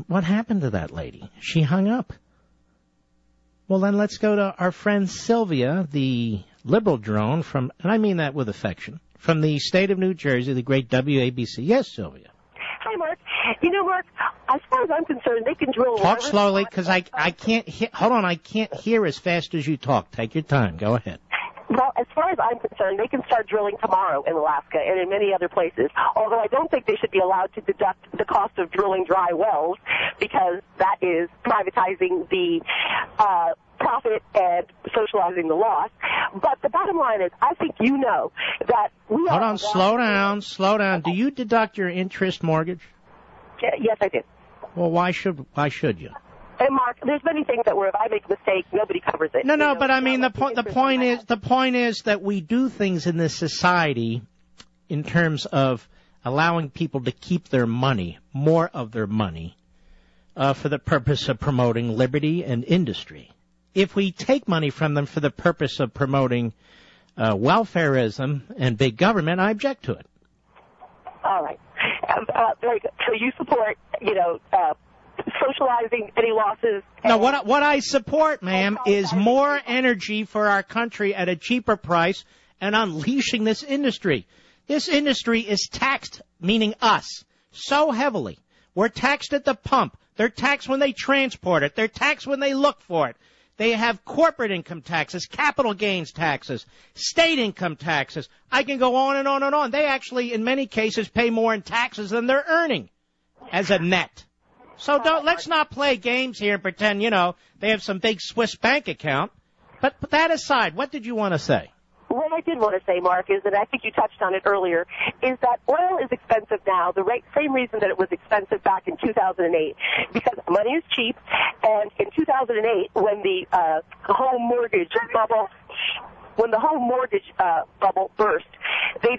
What happened to that lady? She hung up. Well, then let's go to our friend Sylvia, the liberal drone from, and I mean that with affection, from the state of New Jersey, the great WABC. Yes, Sylvia. Hi, Mark. You know, Mark, as far as I'm concerned, they can drill. Talk slowly, because I can't hear. Hold on, I can't hear as fast as you talk. Take your time. Go ahead. Well, as far as I'm concerned, they can start drilling tomorrow in Alaska and in many other places, although I don't think they should be allowed to deduct the cost of drilling dry wells, because that is privatizing the profit and socializing the loss. But the bottom line is, I think you know that we are... Hold on, slow down. Do you deduct your interest mortgage? Yes, I do. Well, why should you? And Mark, there's many things that where if I make a mistake, nobody covers it. No, but I mean the point is that we do things in this society in terms of allowing people to keep their money, more of their money, for the purpose of promoting liberty and industry. If we take money from them for the purpose of promoting welfareism and big government, I object to it. All right. Very good. So you support, socializing any losses? No, what I support, ma'am, is more energy for our country at a cheaper price and unleashing this industry. This industry is taxed, meaning us, so heavily. We're taxed at the pump. They're taxed when they transport it. They're taxed when they look for it. They have corporate income taxes, capital gains taxes, state income taxes. I can go on and on and on. They actually, in many cases, pay more in taxes than they're earning as a net. So let's not play games here and pretend, they have some big Swiss bank account. But put that aside, what did you want to say? What I did want to say, Mark, is that I think you touched on it earlier, is that oil is expensive now, the same reason that it was expensive back in 2008, because money is cheap, and in 2008, when the home mortgage bubble burst, the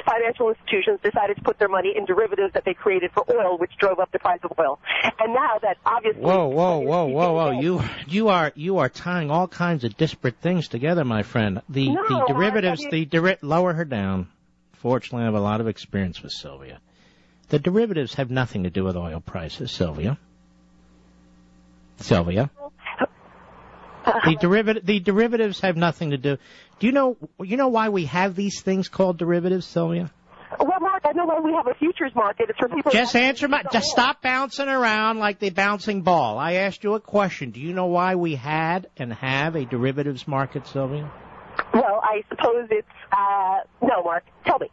financial institutions decided to put their money in derivatives that they created for oil, which drove up the price of oil. And now that obviously... Whoa. You are tying all kinds of disparate things together, my friend. The derivatives, lower her down. Fortunately, I have a lot of experience with Sylvia. The derivatives have nothing to do with oil prices, Sylvia. The derivatives have nothing to do. Do you know why we have these things called derivatives, Sylvia? Well, Mark, I know why we have a futures market. It's for people. Just stop bouncing around like the bouncing ball. I asked you a question. Do you know why we had and have a derivatives market, Sylvia? Well, I suppose it's no, Mark. Tell me.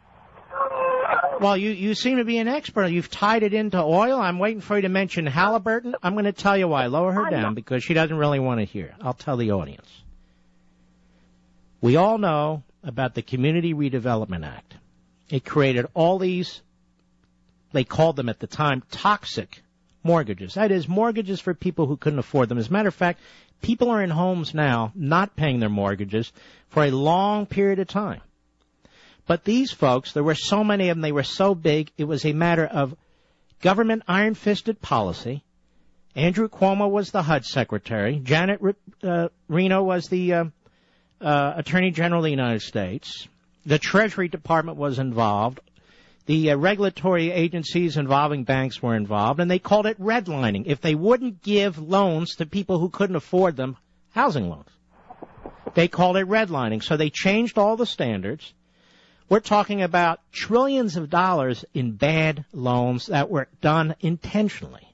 Well, you seem to be an expert. You've tied it into oil. I'm waiting for you to mention Halliburton. I'm going to tell you why. Lower her down because she doesn't really want to hear. I'll tell the audience. We all know about the Community Redevelopment Act. It created all these, they called them at the time, toxic mortgages. That is, mortgages for people who couldn't afford them. As a matter of fact, people are in homes now not paying their mortgages for a long period of time. But these folks, there were so many of them, they were so big, it was a matter of government iron-fisted policy. Andrew Cuomo was the HUD secretary. Janet Reno was the Attorney General of the United States. The Treasury Department was involved. The regulatory agencies involving banks were involved, and they called it redlining. If they wouldn't give loans to people who couldn't afford them, housing loans, they called it redlining. So they changed all the standards. We're talking about trillions of dollars in bad loans that were done intentionally.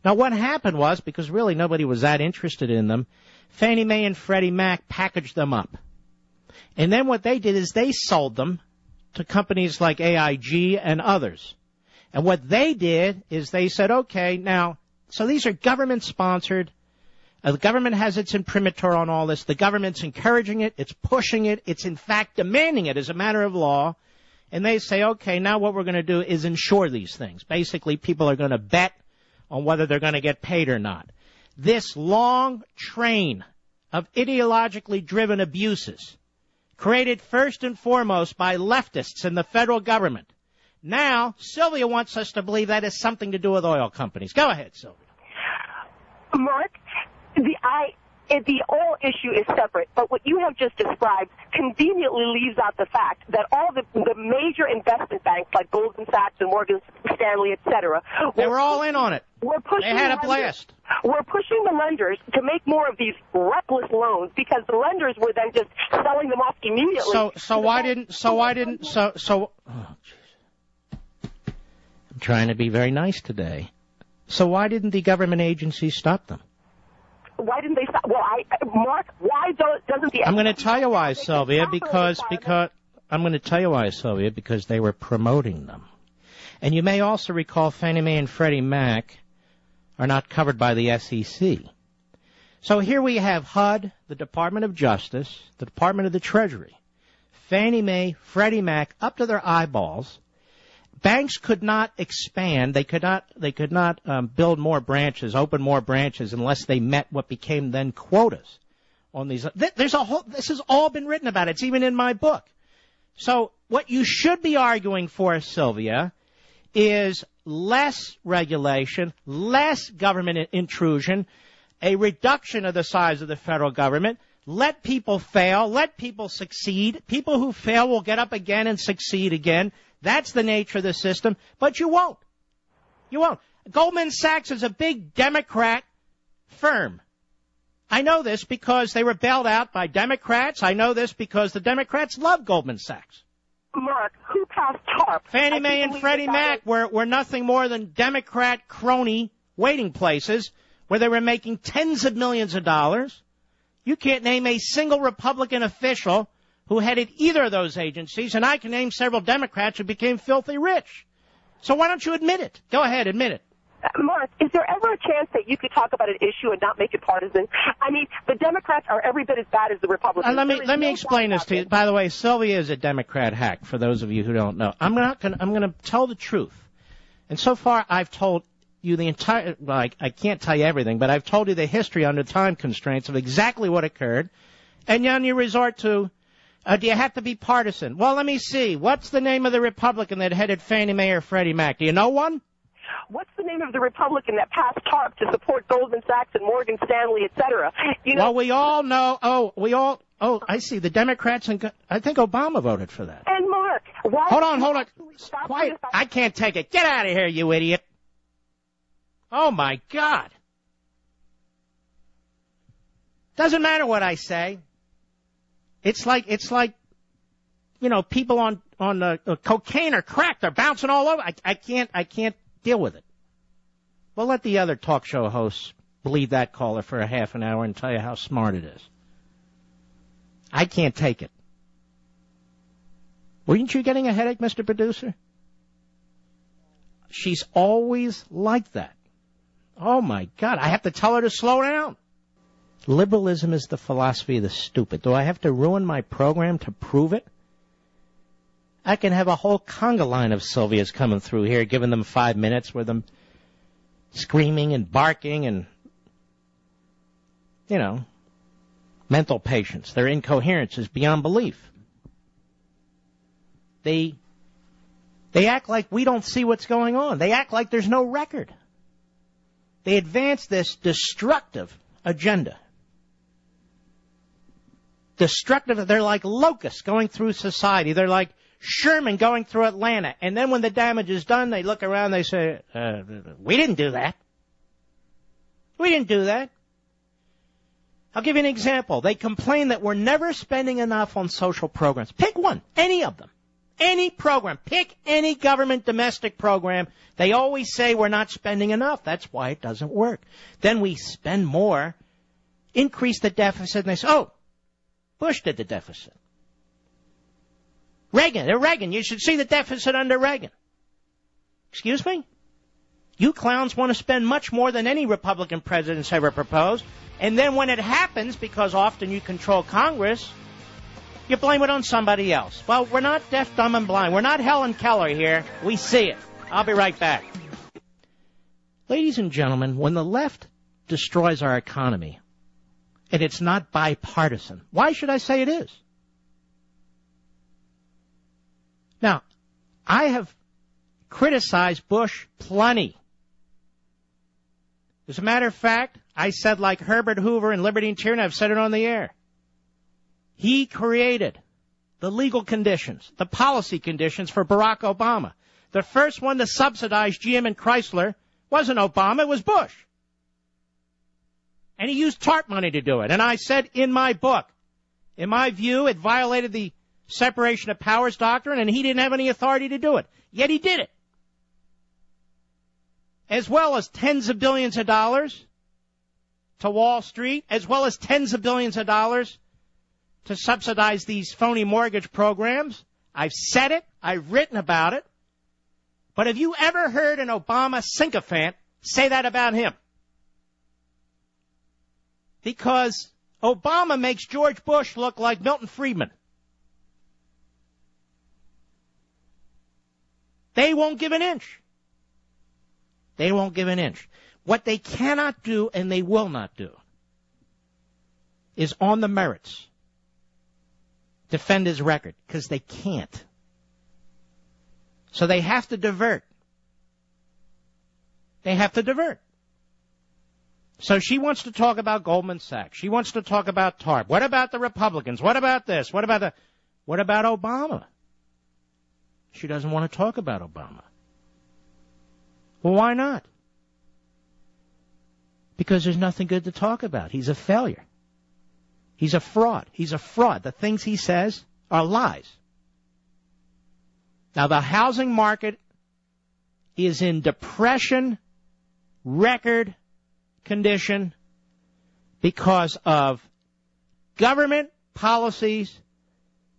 Now, what happened was, because really nobody was that interested in them, Fannie Mae and Freddie Mac packaged them up. And then what they did is they sold them to companies like AIG and others. And what they did is they said, okay, now, so these are government-sponsored. The government has its imprimatur on all this. The government's encouraging it. It's pushing it. It's, in fact, demanding it as a matter of law. And they say, okay, now what we're going to do is insure these things. Basically, people are going to bet on whether they're going to get paid or not. This long train of ideologically driven abuses, created first and foremost by leftists in the federal government. Now, Sylvia wants us to believe that has something to do with oil companies. Go ahead, Sylvia. Mark, The oil issue is separate, but what you have just described conveniently leaves out the fact that all the major investment banks like Goldman Sachs and Morgan Stanley, et cetera, they were all in on it. They had a blast. We're pushing the lenders to make more of these reckless loans because the lenders were then just selling them off immediately. I'm trying to be very nice today. So why didn't the government agencies stop them? Why didn't they stop? Well, Mark, why doesn't the... I'm going to tell you why, Sylvia, because I'm going to tell you why, Sylvia, because they were promoting them. And you may also recall Fannie Mae and Freddie Mac are not covered by the SEC. So here we have HUD, the Department of Justice, the Department of the Treasury, Fannie Mae, Freddie Mac, up to their eyeballs. Banks could not expand. They could not build more branches, open more branches, unless they met what became then quotas on these. This has all been written about. It's even in my book. So what you should be arguing for, Sylvia, is less regulation, less government intrusion, a reduction of the size of the federal government. Let people fail. Let people succeed. People who fail will get up again and succeed again. That's the nature of the system. But you won't. You won't. Goldman Sachs is a big Democrat firm. I know this because they were bailed out by Democrats. I know this because the Democrats love Goldman Sachs. Mark, who passed TARP? Fannie Mae and Freddie Mac were nothing more than Democrat crony waiting places where they were making tens of millions of dollars. You can't name a single Republican official who headed either of those agencies, and I can name several Democrats who became filthy rich. So why don't you admit it? Go ahead, admit it. Mark, is there ever a chance that you could talk about an issue and not make it partisan? I mean, the Democrats are every bit as bad as the Republicans. Let me explain this to you. By the way, Sylvia is a Democrat hack, for those of you who don't know. I'm going to tell the truth. And so far, I've told you the entire, well, I can't tell you everything, but I've told you the history under time constraints of exactly what occurred. And then you resort to, do you have to be partisan? Well, let me see. What's the name of the Republican that headed Fannie Mae or Freddie Mac? Do you know one? What's the name of the Republican that passed TARP to support Goldman Sachs and Morgan Stanley, et cetera? Well, we all know. I see. The Democrats and I think Obama voted for that. And Mark, why? Hold on. Quiet. I can't take it. Get out of here, you idiot. Oh my God. Doesn't matter what I say. It's like, people on cocaine or crack. They're bouncing all over. I can't deal with it. Well, let the other talk show hosts bleed that caller for a half an hour and tell you how smart it is. I can't take it. Weren't you getting a headache, Mr. Producer? She's always like that. Oh, my God. I have to tell her to slow down. Liberalism is the philosophy of the stupid. Do I have to ruin my program to prove it? I can have a whole conga line of Sylvias coming through here, giving them 5 minutes with them screaming and barking and, mental patients. Their incoherence is beyond belief. They act like we don't see what's going on. They act like there's no record. They advance this destructive agenda. Destructive. They're like locusts going through society. They're like Sherman going through Atlanta. And then when the damage is done, they look around, they say, we didn't do that. We didn't do that. I'll give you an example. They complain that we're never spending enough on social programs. Pick one, any of them. Any program. Pick any government domestic program. They always say we're not spending enough. That's why it doesn't work. Then we spend more, increase the deficit, and they say, Bush did the deficit. Reagan, you should see the deficit under Reagan. Excuse me? You clowns want to spend much more than any Republican presidents ever proposed. And then when it happens, because often you control Congress, you blame it on somebody else. Well, we're not deaf, dumb, and blind. We're not Helen Keller here. We see it. I'll be right back. Ladies and gentlemen, when the left destroys our economy, and it's not bipartisan, why should I say it is? Now, I have criticized Bush plenty. As a matter of fact, I said like Herbert Hoover and Liberty and Tyranny, I've said it on the air. He created the legal conditions, the policy conditions for Barack Obama. The first one to subsidize GM and Chrysler wasn't Obama, it was Bush. And he used TARP money to do it. And I said in my book, in my view, it violated the separation of powers doctrine, and he didn't have any authority to do it. Yet he did it. As well as tens of billions of dollars to Wall Street, as well as tens of billions of dollars to subsidize these phony mortgage programs. I've said it. I've written about it. But have you ever heard an Obama sycophant say that about him? Because Obama makes George Bush look like Milton Friedman. They won't give an inch. They won't give an inch. What they cannot do, and they will not do, is on the merits defend his record, because they can't. So they have to divert. They have to divert. So she wants to talk about Goldman Sachs. She wants to talk about TARP. What about the Republicans? What about this? What about Obama? She doesn't want to talk about Obama. Well, why not? Because there's nothing good to talk about. He's a failure. He's a fraud. He's a fraud. The things he says are lies. Now, the housing market is in depression record condition because of government policies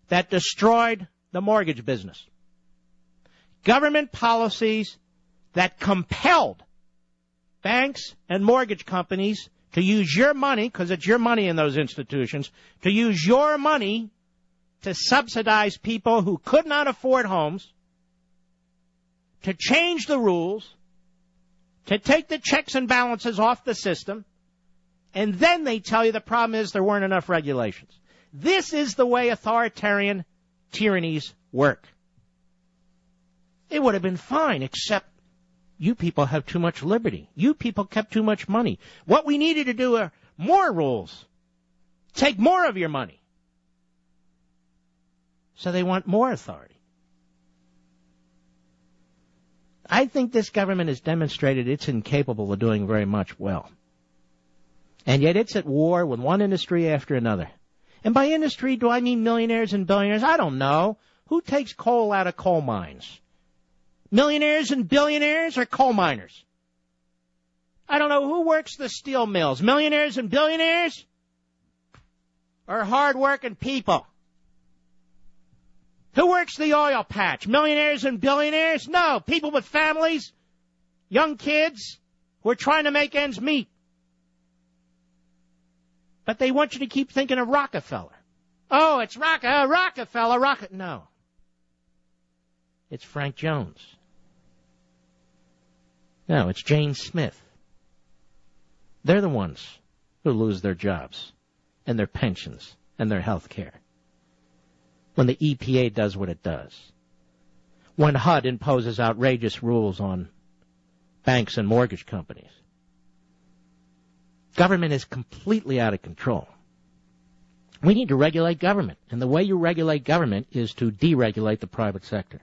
that destroyed the mortgage business. Government policies that compelled banks and mortgage companies to use your money, because it's your money in those institutions, to use your money to subsidize people who could not afford homes, to change the rules, to take the checks and balances off the system, and then they tell you the problem is there weren't enough regulations. This is the way authoritarian tyrannies work. It would have been fine, except you people have too much liberty. You people kept too much money. What we needed to do are more rules. Take more of your money. So they want more authority. I think this government has demonstrated it's incapable of doing very much well. And yet it's at war with one industry after another. And by industry, do I mean millionaires and billionaires? I don't know. Who takes coal out of coal mines? Millionaires and billionaires or coal miners? I don't know who works the steel mills. Millionaires and billionaires or hard-working people? Who works the oil patch? Millionaires and billionaires? No, people with families, young kids who are trying to make ends meet. But they want you to keep thinking of Rockefeller. Oh, it's Rockefeller. No. It's Frank Jones. No, it's Jane Smith. They're the ones who lose their jobs and their pensions and their health care when the EPA does what it does, when HUD imposes outrageous rules on banks and mortgage companies. Government is completely out of control. We need to regulate government, and the way you regulate government is to deregulate the private sector.